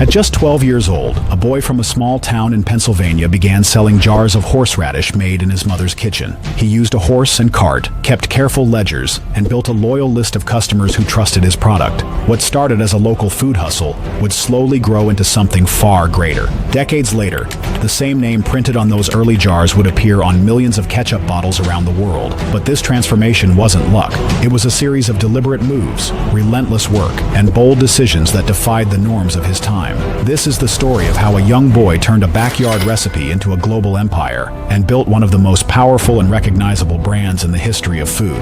At just 12 years old, a boy from a small town in Pennsylvania began selling jars of horseradish made in his mother's kitchen. He used a horse and cart, kept careful ledgers, and built a loyal list of customers who trusted his product. What started as a local food hustle would slowly grow into something far greater. Decades later, the same name printed on those early jars would appear on millions of ketchup bottles around the world. But this transformation wasn't luck. It was a series of deliberate moves, relentless work, and bold decisions that defied the norms of his time. This is the story of how a young boy turned a backyard recipe into a global empire and built one of the most powerful and recognizable brands in the history of food.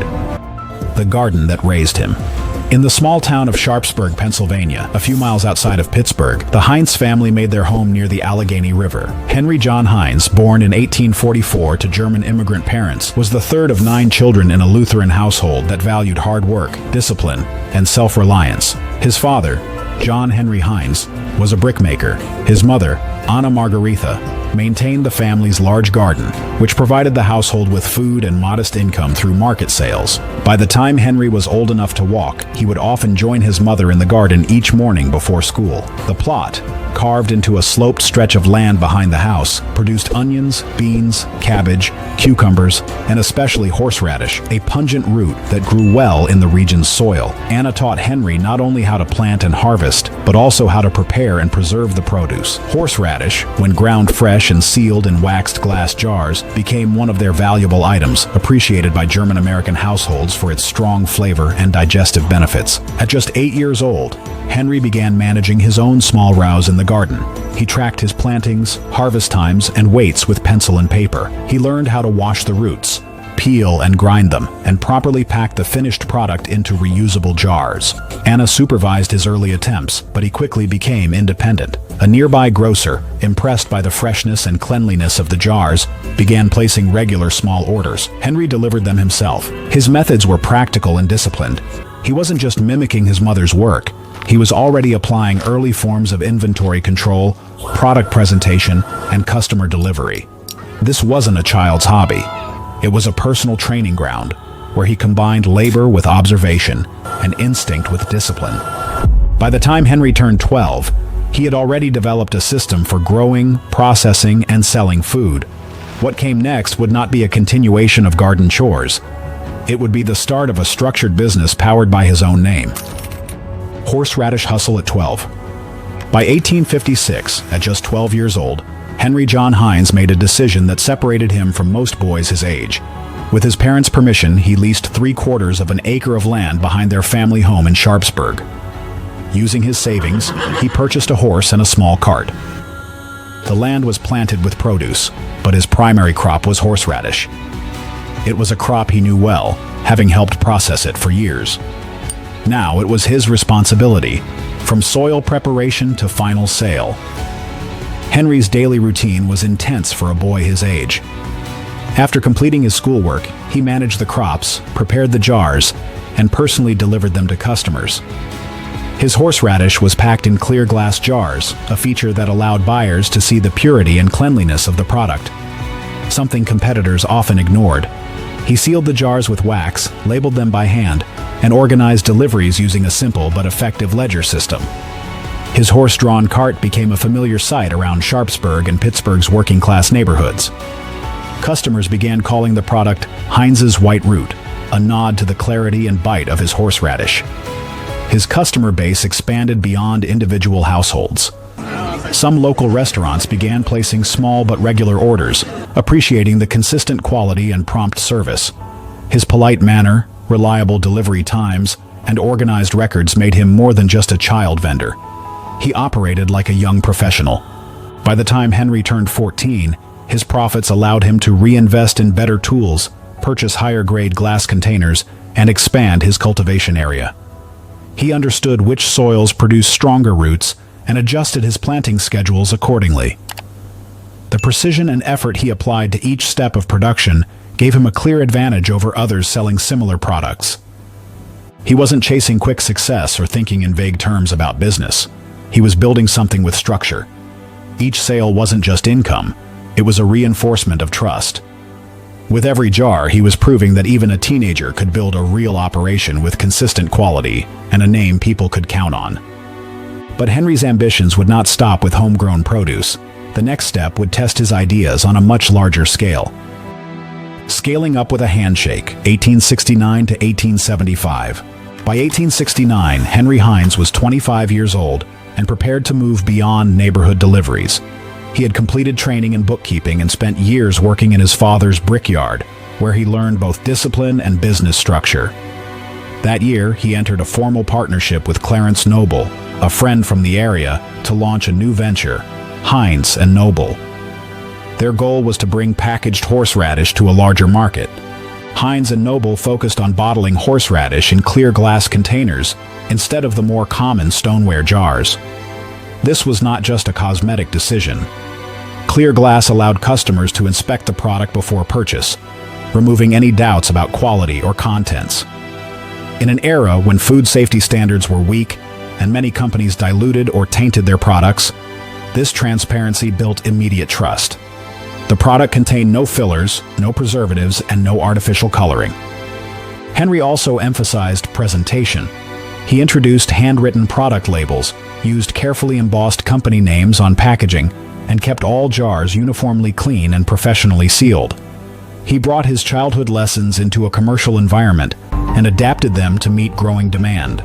The garden that raised him. In the small town of Sharpsburg, Pennsylvania, a few miles outside of Pittsburgh, the Heinz family made their home near the Allegheny River. Henry John Heinz, born in 1844 to German immigrant parents, was the third of 9 children in a Lutheran household that valued hard work, discipline, and self-reliance. His father, John Henry Heinz, was a brickmaker. His mother, Anna Margaretha, maintained the family's large garden, which provided the household with food and modest income through market sales. By the time Henry was old enough to walk, he would often join his mother in the garden each morning before school. The plot, carved into a sloped stretch of land behind the house, produced onions, beans, cabbage, cucumbers, and especially horseradish, a pungent root that grew well in the region's soil. Anna taught Henry not only how to plant and harvest, but also how to prepare and preserve the produce. Horseradish, when ground fresh and sealed in waxed glass jars, became one of their valuable items, appreciated by German-American households for its strong flavor and digestive benefits. At just 8 years old, Henry began managing his own small rows in the garden. He tracked his plantings, harvest times, and weights with pencil and paper. He learned how to wash the roots, peel and grind them, and properly pack the finished product into reusable jars. Anna supervised his early attempts, but he quickly became independent. A nearby grocer, impressed by the freshness and cleanliness of the jars, began placing regular small orders. Henry delivered them himself. His methods were practical and disciplined. He wasn't just mimicking his mother's work. He was already applying early forms of inventory control, product presentation, and customer delivery. This wasn't a child's hobby. It was a personal training ground, where he combined labor with observation and instinct with discipline. By the time Henry turned 12, he had already developed a system for growing, processing, and selling food. What came next would not be a continuation of garden chores. It would be the start of a structured business powered by his own name. Horseradish hustle at 12. By 1856, at just 12 years old, Henry John Heinz made a decision that separated him from most boys his age. With his parents' permission, he leased 3/4 of an acre of land behind their family home in Sharpsburg. Using his savings, he purchased a horse and a small cart. The land was planted with produce, but his primary crop was horseradish. It was a crop he knew well, having helped process it for years. Now it was his responsibility, from soil preparation to final sale. Henry's daily routine was intense for a boy his age. After completing his schoolwork, he managed the crops, prepared the jars, and personally delivered them to customers. His horseradish was packed in clear glass jars, a feature that allowed buyers to see the purity and cleanliness of the product, something competitors often ignored. He sealed the jars with wax, labeled them by hand, and organized deliveries using a simple but effective ledger system. His horse-drawn cart became a familiar sight around Sharpsburg and Pittsburgh's working-class neighborhoods. Customers began calling the product Heinz's White Root, a nod to the clarity and bite of his horseradish. His customer base expanded beyond individual households. Some local restaurants began placing small but regular orders, appreciating the consistent quality and prompt service. His polite manner, reliable delivery times, and organized records made him more than just a child vendor. He operated like a young professional. By the time Henry turned 14, his profits allowed him to reinvest in better tools, purchase higher-grade glass containers, and expand his cultivation area. He understood which soils produced stronger roots and adjusted his planting schedules accordingly. The precision and effort he applied to each step of production gave him a clear advantage over others selling similar products. He wasn't chasing quick success or thinking in vague terms about business. He was building something with structure. Each sale wasn't just income, it was a reinforcement of trust. With every jar, he was proving that even a teenager could build a real operation with consistent quality and a name people could count on. But Henry's ambitions would not stop with homegrown produce. The next step would test his ideas on a much larger scale. Scaling up with a handshake, 1869 to 1875. By 1869, Henry Heinz was 25 years old and prepared to move beyond neighborhood deliveries. He had completed training in bookkeeping and spent years working in his father's brickyard, where he learned both discipline and business structure. That year, he entered a formal partnership with Clarence Noble, a friend from the area, to launch a new venture, Heinz and Noble. Their goal was to bring packaged horseradish to a larger market. Heinz and Noble focused on bottling horseradish in clear glass containers instead of the more common stoneware jars. This was not just a cosmetic decision. Clear glass allowed customers to inspect the product before purchase, removing any doubts about quality or contents. In an era when food safety standards were weak and many companies diluted or tainted their products, this transparency built immediate trust. The product contained no fillers, no preservatives, and no artificial coloring. Henry also emphasized presentation. He introduced handwritten product labels, used carefully embossed company names on packaging, and kept all jars uniformly clean and professionally sealed. He brought his childhood lessons into a commercial environment and adapted them to meet growing demand.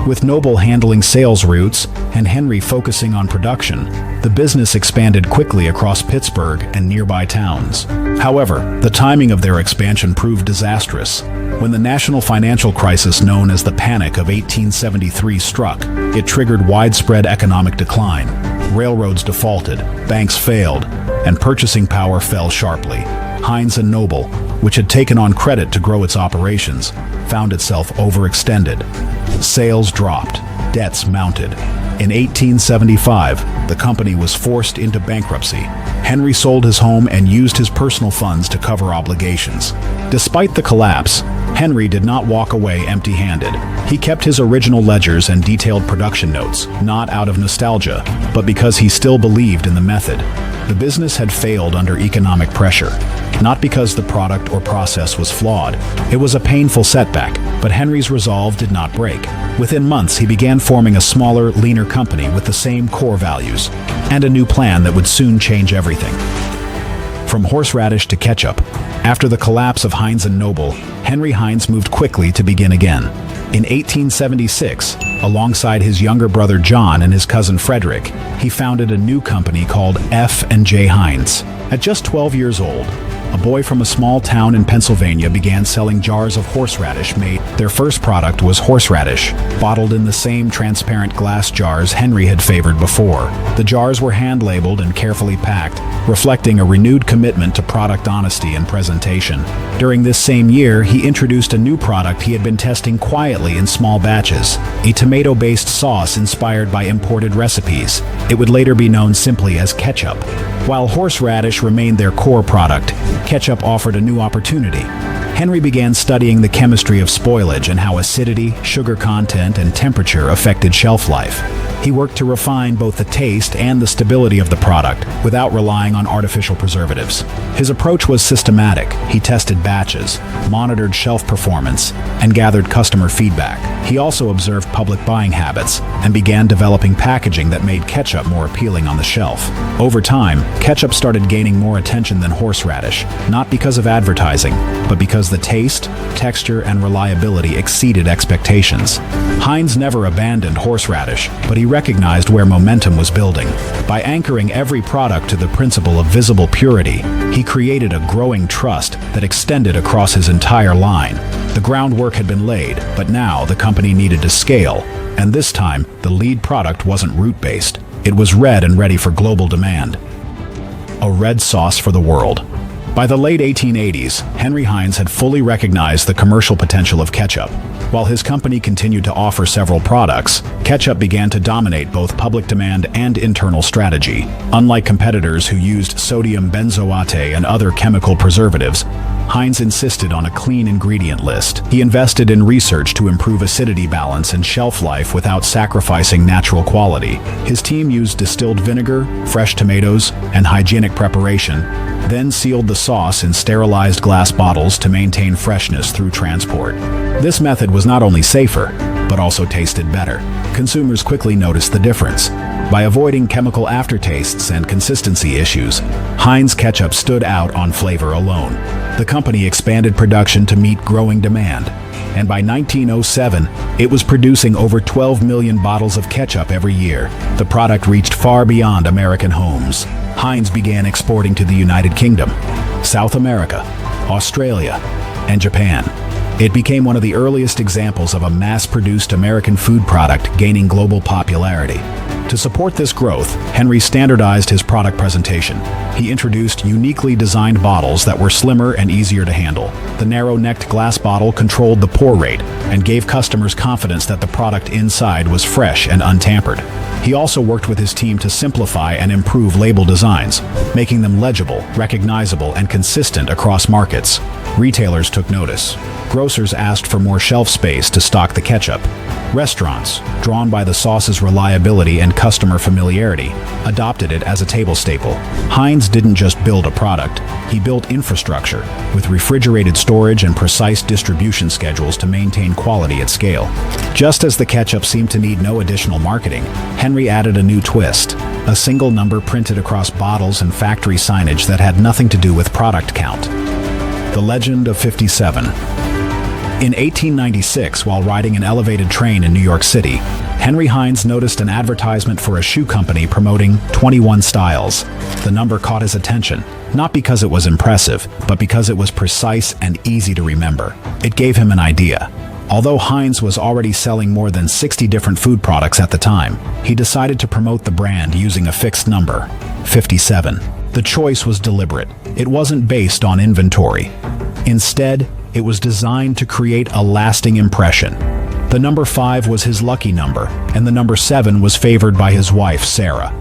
With Noble handling sales routes and Henry focusing on production, the business expanded quickly across Pittsburgh and nearby towns. However, the timing of their expansion proved disastrous. When the national financial crisis known as the Panic of 1873 struck, it triggered widespread economic decline. Railroads defaulted, banks failed, and purchasing power fell sharply. Heinz and Noble, which had taken on credit to grow its operations, found itself overextended. Sales dropped, debts mounted. In 1875, the company was forced into bankruptcy. Henry sold his home and used his personal funds to cover obligations. Despite the collapse, Henry did not walk away empty-handed. He kept his original ledgers and detailed production notes, not out of nostalgia, but because he still believed in the method. The business had failed under economic pressure, not because the product or process was flawed. It was a painful setback, but Henry's resolve did not break. Within months, he began forming a smaller, leaner company with the same core values, and a new plan that would soon change everything. From horseradish to ketchup, after the collapse of Heinz and Noble, Henry Heinz moved quickly to begin again. In 1876, alongside his younger brother John and his cousin Frederick, he founded a new company called F&J Heinz. At just 12 years old, a boy from a small town in Pennsylvania began selling jars of horseradish made. Their first product was horseradish, bottled in the same transparent glass jars Henry had favored before. The jars were hand-labeled and carefully packed, reflecting a renewed commitment to product honesty and presentation. During this same year, he introduced a new product he had been testing quietly in small batches, a tomato-based sauce inspired by imported recipes. It would later be known simply as ketchup. While horseradish remained their core product, ketchup offered a new opportunity. Henry began studying the chemistry of spoilage and how acidity, sugar content, and temperature affected shelf life. He worked to refine both the taste and the stability of the product without relying on artificial preservatives. His approach was systematic. He tested batches, monitored shelf performance, and gathered customer feedback. He also observed public buying habits and began developing packaging that made ketchup more appealing on the shelf. Over time, ketchup started gaining more attention than horseradish, not because of advertising, but because the taste, texture, and reliability exceeded expectations. Heinz never abandoned horseradish, but he recognized where momentum was building. By anchoring every product to the principle of visible purity, he created a growing trust that extended across his entire line. The groundwork had been laid, but now the company needed to scale, and this time, the lead product wasn't root-based. It was red and ready for global demand. A red sauce for the world. By the late 1880s, Henry Heinz had fully recognized the commercial potential of ketchup. While his company continued to offer several products, ketchup began to dominate both public demand and internal strategy. Unlike competitors who used sodium benzoate and other chemical preservatives, Heinz insisted on a clean ingredient list. He invested in research to improve acidity balance and shelf life without sacrificing natural quality. His team used distilled vinegar, fresh tomatoes, and hygienic preparation, then sealed the sauce in sterilized glass bottles to maintain freshness through transport. This method was not only safer, but also tasted better. Consumers quickly noticed the difference. By avoiding chemical aftertastes and consistency issues, Heinz ketchup stood out on flavor alone. The company expanded production to meet growing demand, and by 1907, it was producing over 12 million bottles of ketchup every year. The product reached far beyond American homes. Heinz began exporting to the United Kingdom, South America, Australia, and Japan. It became one of the earliest examples of a mass-produced American food product gaining global popularity. To support this growth, Henry standardized his product presentation. He introduced uniquely designed bottles that were slimmer and easier to handle. The narrow-necked glass bottle controlled the pour rate and gave customers confidence that the product inside was fresh and untampered. He also worked with his team to simplify and improve label designs, making them legible, recognizable, and consistent across markets. Retailers took notice. Grocers asked for more shelf space to stock the ketchup. Restaurants, drawn by the sauce's reliability and customer familiarity, adopted it as a table staple. Heinz didn't just build a product, he built infrastructure, with refrigerated storage and precise distribution schedules to maintain quality at scale. Just as the ketchup seemed to need no additional marketing, Henry added a new twist: a single number printed across bottles and factory signage that had nothing to do with product count. The legend of 57. In 1896, while riding an elevated train in New York City, Henry Heinz noticed an advertisement for a shoe company promoting 21 styles. The number caught his attention, not because it was impressive, but because it was precise and easy to remember. It gave him an idea. Although Heinz was already selling more than 60 different food products at the time, he decided to promote the brand using a fixed number, 57. The choice was deliberate. It wasn't based on inventory. Instead, it was designed to create a lasting impression. The number 5 was his lucky number, and the number 7 was favored by his wife, Sarah.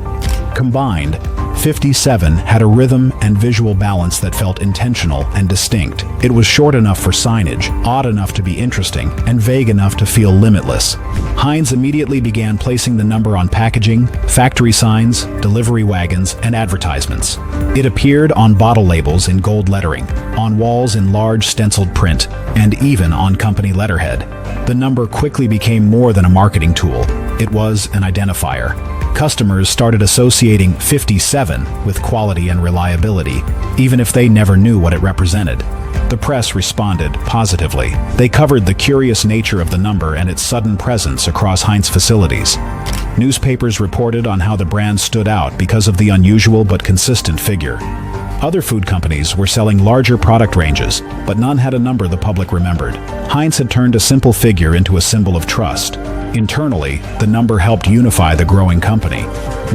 Combined, 57 had a rhythm and visual balance that felt intentional and distinct. It was short enough for signage, odd enough to be interesting, and vague enough to feel limitless. Heinz immediately began placing the number on packaging, factory signs, delivery wagons, and advertisements. It appeared on bottle labels in gold lettering, on walls in large stenciled print, and even on company letterhead. The number quickly became more than a marketing tool. It was an identifier. Customers started associating 57 with quality and reliability, even if they never knew what it represented. The press responded positively. They covered the curious nature of the number and its sudden presence across Heinz facilities. Newspapers reported on how the brand stood out because of the unusual but consistent figure. Other food companies were selling larger product ranges, but none had a number the public remembered. Heinz had turned a simple figure into a symbol of trust. Internally, the number helped unify the growing company.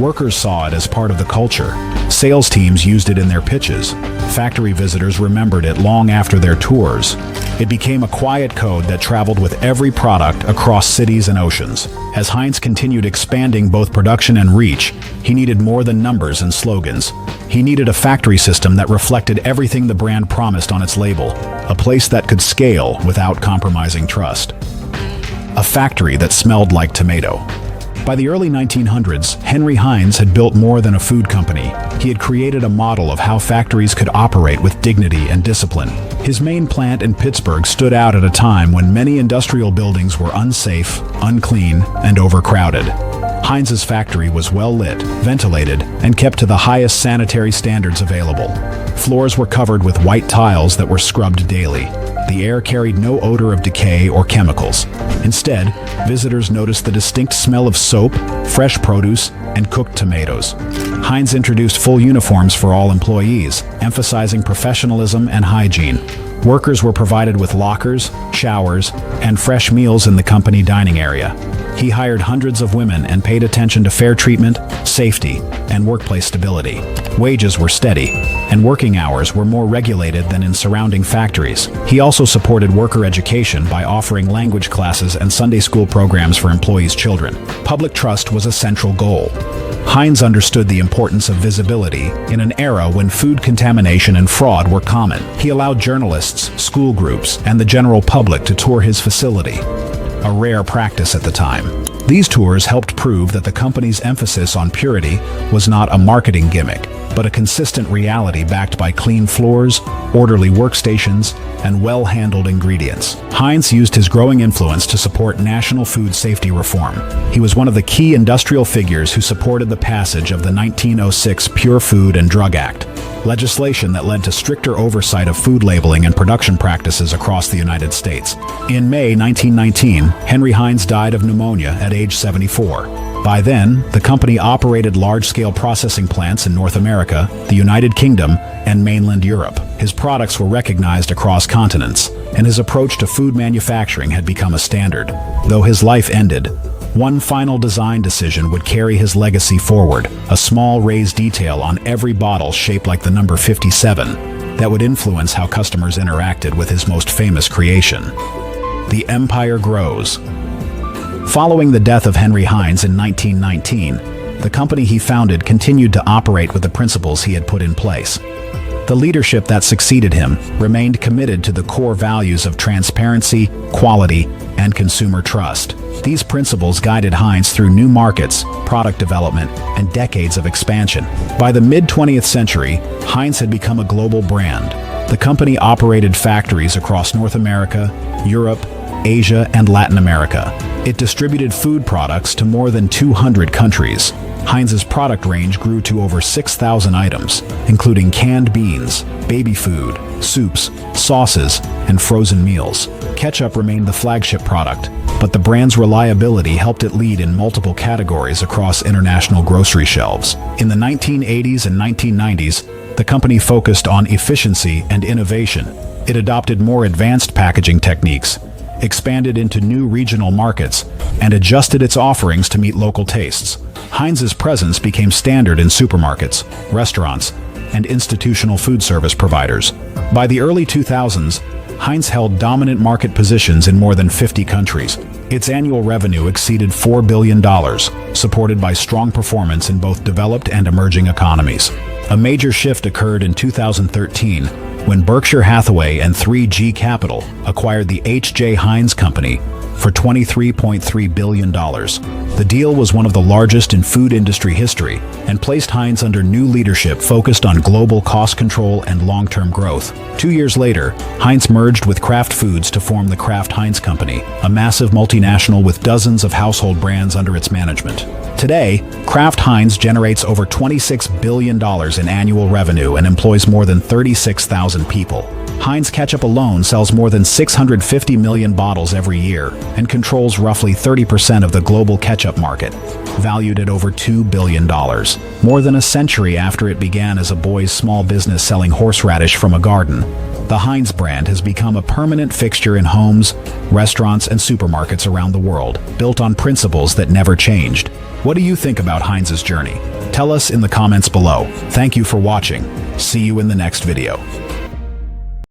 Workers saw it as part of the culture. Sales teams used it in their pitches. Factory visitors remembered it long after their tours. It became a quiet code that traveled with every product across cities and oceans. As Heinz continued expanding both production and reach, he needed more than numbers and slogans. He needed a factory system that reflected everything the brand promised on its label, a place that could scale without compromising trust. A factory that smelled like tomato. By the early 1900s, Henry Heinz had built more than a food company. He had created a model of how factories could operate with dignity and discipline. His main plant in Pittsburgh stood out at a time when many industrial buildings were unsafe, unclean, and overcrowded. Heinz's factory was well lit, ventilated, and kept to the highest sanitary standards available. Floors were covered with white tiles that were scrubbed daily. The air carried no odor of decay or chemicals. Instead, visitors noticed the distinct smell of soap, fresh produce, and cooked tomatoes. Heinz introduced full uniforms for all employees, emphasizing professionalism and hygiene. Workers were provided with lockers, showers, and fresh meals in the company dining area. He hired hundreds of women and paid attention to fair treatment, safety, and workplace stability. Wages were steady, and working hours were more regulated than in surrounding factories. He also supported worker education by offering language classes and Sunday school programs for employees' children. Public trust was a central goal. Heinz understood the importance of visibility in an era when food contamination and fraud were common. He allowed journalists, school groups, and the general public to tour his facility, a rare practice at the time. These tours helped prove that the company's emphasis on purity was not a marketing gimmick. but a consistent reality backed by clean floors, orderly workstations, and well-handled ingredients. Heinz used his growing influence to support national food safety reform. He was one of the key industrial figures who supported the passage of the 1906 Pure Food and Drug Act, legislation that led to stricter oversight of food labeling and production practices across the United States. In May 1919, Henry Heinz died of pneumonia at age 74. By then, the company operated large-scale processing plants in North America, the United Kingdom, and mainland Europe. His products were recognized across continents, and his approach to food manufacturing had become a standard. Though his life ended, one final design decision would carry his legacy forward, a small raised detail on every bottle shaped like the number 57 that would influence how customers interacted with his most famous creation. The empire grows. Following the death of Henry Heinz in 1919, the company he founded continued to operate with the principles he had put in place. The leadership that succeeded him remained committed to the core values of transparency, quality, and consumer trust. These principles guided Heinz through new markets, product development, and decades of expansion. By the mid-20th century, Heinz had become a global brand. The company operated factories across North America, Europe, Asia, and Latin America. It distributed food products to more than 200 countries. Heinz's product range grew to over 6,000 items, including canned beans, baby food, soups, sauces, and frozen meals. Ketchup remained the flagship product, but the brand's reliability helped it lead in multiple categories across international grocery shelves. In the 1980s and 1990s, the company focused on efficiency and innovation. It adopted more advanced packaging techniques, expanded into new regional markets, and adjusted its offerings to meet local tastes. Heinz's presence became standard in supermarkets, restaurants, and institutional food service providers. By the early 2000s, Heinz held dominant market positions in more than 50 countries. Its annual revenue exceeded $4 billion, supported by strong performance in both developed and emerging economies. A major shift occurred in 2013 when Berkshire Hathaway and 3G Capital acquired the H.J. Heinz Company for $23.3 billion. The deal was one of the largest in food industry history and placed Heinz under new leadership focused on global cost control and long-term growth. 2 years later, Heinz merged with Kraft Foods to form the Kraft Heinz Company, a massive multinational with dozens of household brands under its management. Today, Kraft Heinz generates over $26 billion in annual revenue and employs more than 36,000 people. Heinz Ketchup alone sells more than 650 million bottles every year and controls roughly 30% of the global ketchup market, valued at over $2 billion. More than a century after it began as a boy's small business selling horseradish from a garden, the Heinz brand has become a permanent fixture in homes, restaurants, and supermarkets around the world, built on principles that never changed. What do you think about Heinz's journey? Tell us in the comments below. Thank you for watching. See you in the next video.